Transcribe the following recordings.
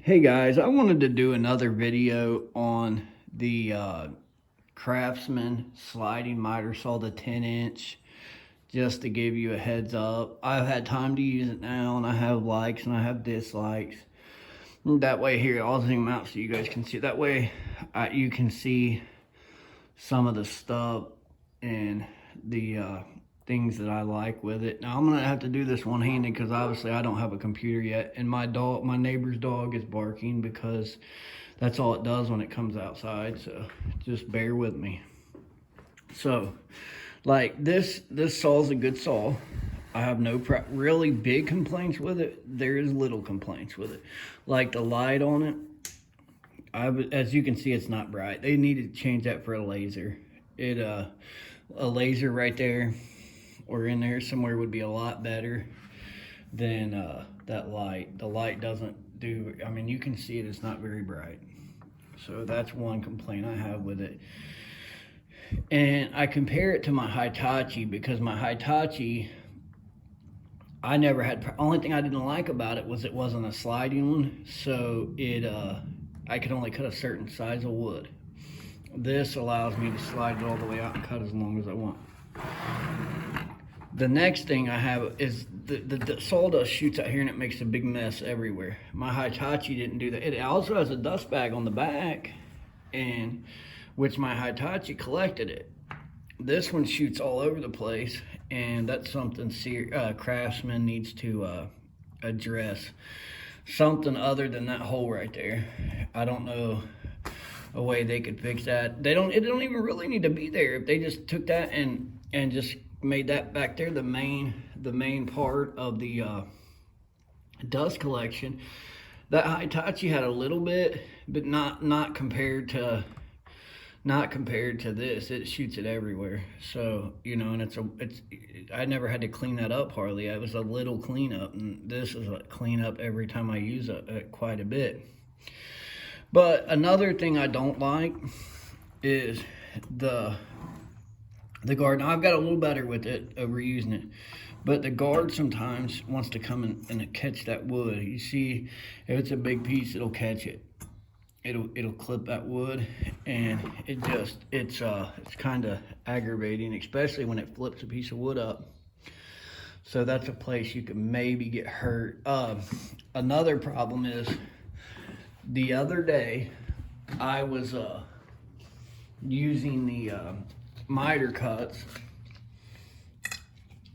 Hey guys, I wanted to do another video on the Craftsman sliding miter saw, the 10-inch, just to give you a heads up. I've had time to use it now, and I have likes and I have dislikes. That way here, I'll zoom out so you guys can see. That way you can see some of the stuff and the things that I like with it. Now I'm gonna have to do this one-handed because obviously I don't have a computer yet, and my neighbor's dog is barking because that's all it does when it comes outside, so just bear with me. So like this saw is a good saw. I have no really big complaints with it. There is little complaints with it, like the light on it. As you can see, it's not bright. They need to change that for a laser. A laser right there or in there somewhere would be a lot better than that light. The light doesn't do, I mean, you can see it's not very bright. So that's one complaint I have with it. And I compare it to my Hitachi because my Hitachi, I never had, only thing I didn't like about it was it wasn't a sliding one. So I could only cut a certain size of wood. This allows me to slide it all the way out and cut as long as I want. The next thing I have is the sawdust shoots out here and it makes a big mess everywhere. My Hitachi didn't do that. It also has a dust bag on the back, and which my Hitachi collected it. This one shoots all over the place, and that's something Craftsman needs to address. Something other than that hole right there. I don't know a way they could fix that. It don't even really need to be there. If they just took that and just made that back there the main part of the dust collection. That Hitachi had a little bit, but not compared to this. It shoots it everywhere. So, you know, and I never had to clean that up hardly. It was a little cleanup, and this is a cleanup every time I use it quite a bit. But another thing I don't like is the guard. Now I've got a little better with it over using it, but the guard sometimes wants to come and catch that wood. You see, if it's a big piece, it'll catch it. It'll clip that wood, and it's kind of aggravating, especially when it flips a piece of wood up. So that's a place you could maybe get hurt. Another problem is the other day I was using the miter cuts,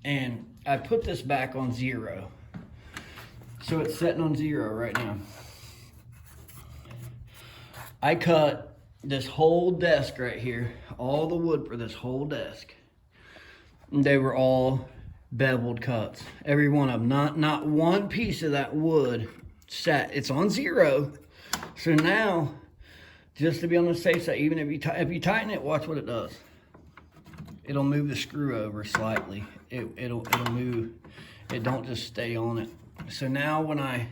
and I put this back on 0. So it's sitting on 0 right now. I cut this whole desk right here, all the wood for this whole desk. And they were all beveled cuts, every one of them. Not one piece of that wood sat. It's on 0. So now, just to be on the safe side, even if you tighten it, watch what it does. It'll move the screw over slightly. It'll move. It don't just stay on it. So now when I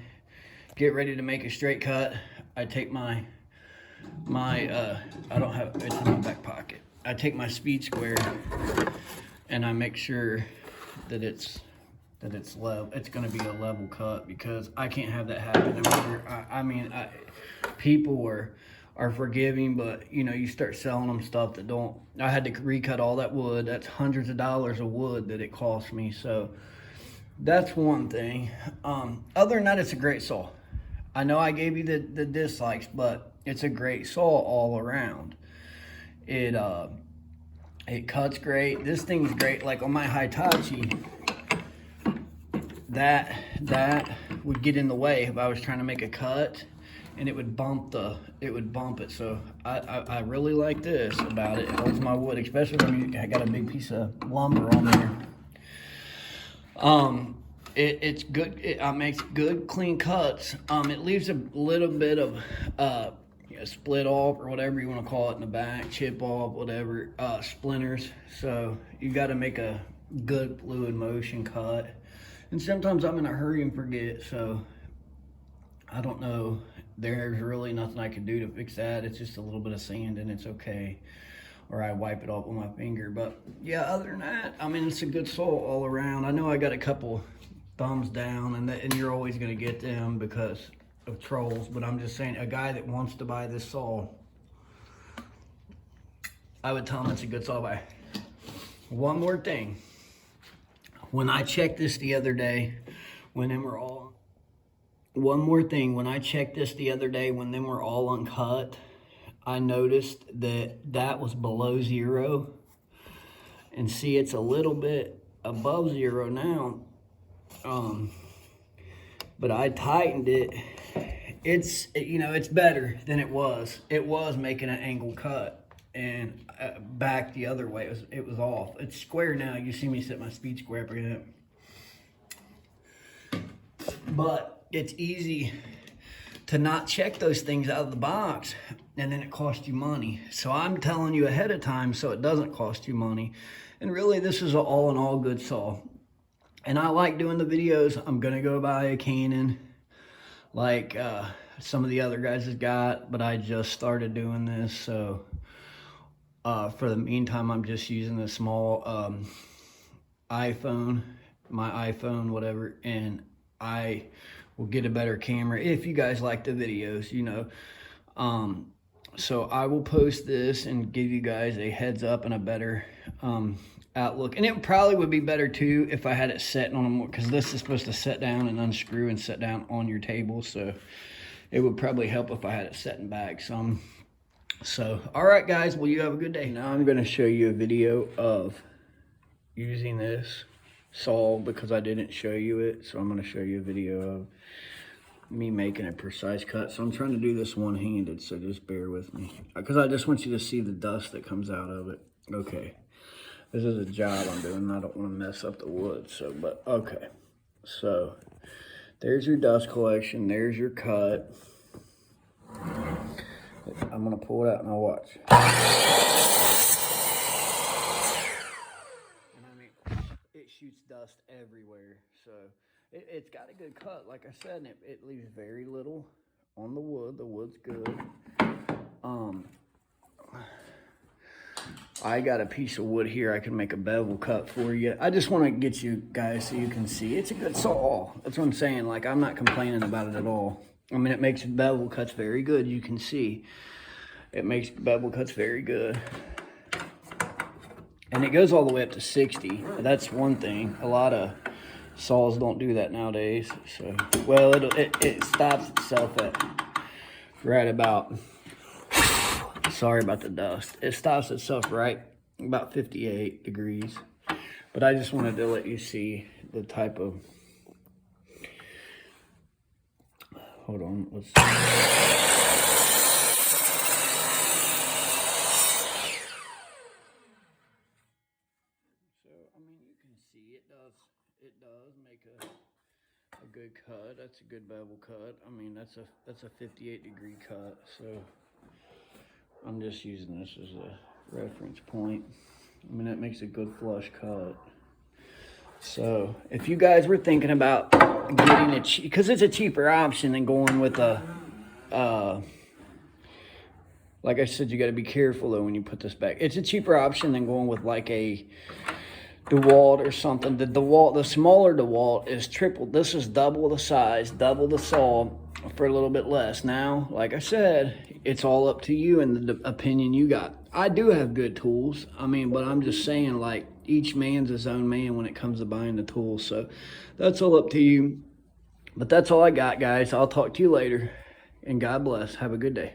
get ready to make a straight cut, I take my I don't have, it's in my back pocket. I take my speed square and I make sure that it's level. It's going to be a level cut, because I can't have that happen. People are forgiving, but you know, you start selling them stuff that don't. I had to recut all that wood. That's hundreds of dollars of wood that it cost me. So that's one thing. Other than that, it's a great saw. I know I gave you the dislikes, but it's a great saw all around. It cuts great. This thing's great. Like on my Hitachi, that would get in the way if I was trying to make a cut, and it would bump it. So I really like this about it. It holds my wood, especially when I got a big piece of lumber on there. It's good. It makes good clean cuts. It leaves a little bit of split off, or whatever you want to call it, in the back, chip off, whatever, splinters. So you got to make a good fluid motion cut. And sometimes I'm in a hurry and forget, so I don't know. There's really nothing I can do to fix that. It's just a little bit of sand and it's okay. Or I wipe it off with my finger. But yeah, other than that, I mean, it's a good saw all around. I know I got a couple thumbs down, and you're always going to get them because of trolls, but I'm just saying, a guy that wants to buy this saw, I would tell him it's a good saw to buy. One more thing. When I checked this the other day, when them were all, one more thing, when I checked this the other day, when them were all uncut, I noticed that was below 0. And see, it's a little bit above 0 now. But I tightened it. It's, you know, it's better than it was. It was making an angle cut, and back the other way, it was off. It's square now. You see me set my speed square up again. But it's easy to not check those things out of the box, and then it costs you money. So I'm telling you ahead of time so it doesn't cost you money. And really, this is an all in all good saw. And I like doing the videos. I'm gonna go buy a Canon like some of the other guys have got, but I just started doing this. So for the meantime, I'm just using a small iPhone, my iPhone, whatever, and I will get a better camera if you guys like the videos, you know. So I will post this and give you guys a heads up and a better outlook. And it probably would be better too if I had it set on more, because this is supposed to set down and unscrew and set down on your table. So it would probably help if I had it setting back some. So, all right, guys, well, you have a good day. Now I'm going to show you a video of using this saw because I didn't show you it. So I'm going to show you a video of me making a precise cut. So I'm trying to do this one-handed, so just bear with me, because I just want you to see the dust that comes out of it. Okay, this is a job I'm doing. I don't want to mess up the wood, so, but okay. So there's your dust collection, there's your cut. I'm gonna pull it out and I'll watch. And I mean, it shoots dust everywhere, so it's got a good cut, like I said, and it leaves very little on the wood. The wood's good. I got a piece of wood here. I can make a bevel cut for you. I just want to get you guys so you can see. It's a good saw. That's what I'm saying. Like, I'm not complaining about it at all. I mean, it makes bevel cuts very good. You can see it makes bevel cuts very good. And it goes all the way up to 60. That's one thing. A lot of saws don't do that nowadays. So, well, it stops itself at right about, sorry about the dust. It stops itself right about 58 degrees. But I just wanted to let you see the type of, hold on, let's see. So, I mean, you can see it does make a good cut. That's a good bevel cut. I mean, that's a 58 degree cut. So I'm just using this as a reference point. I mean, that makes a good flush cut. So if you guys were thinking about getting it, because it's a cheaper option than going with a, like I said, you got to be careful though when you put this back. It's a cheaper option than going with like a DeWalt or something. The smaller DeWalt is triple. This is double the size, double the saw for a little bit less. Now, like I said, it's all up to you and the opinion you got. I do have good tools. I mean, but I'm just saying, like, each man's his own man when it comes to buying the tools. So that's all up to you. But that's all I got, guys. I'll talk to you later. And God bless. Have a good day.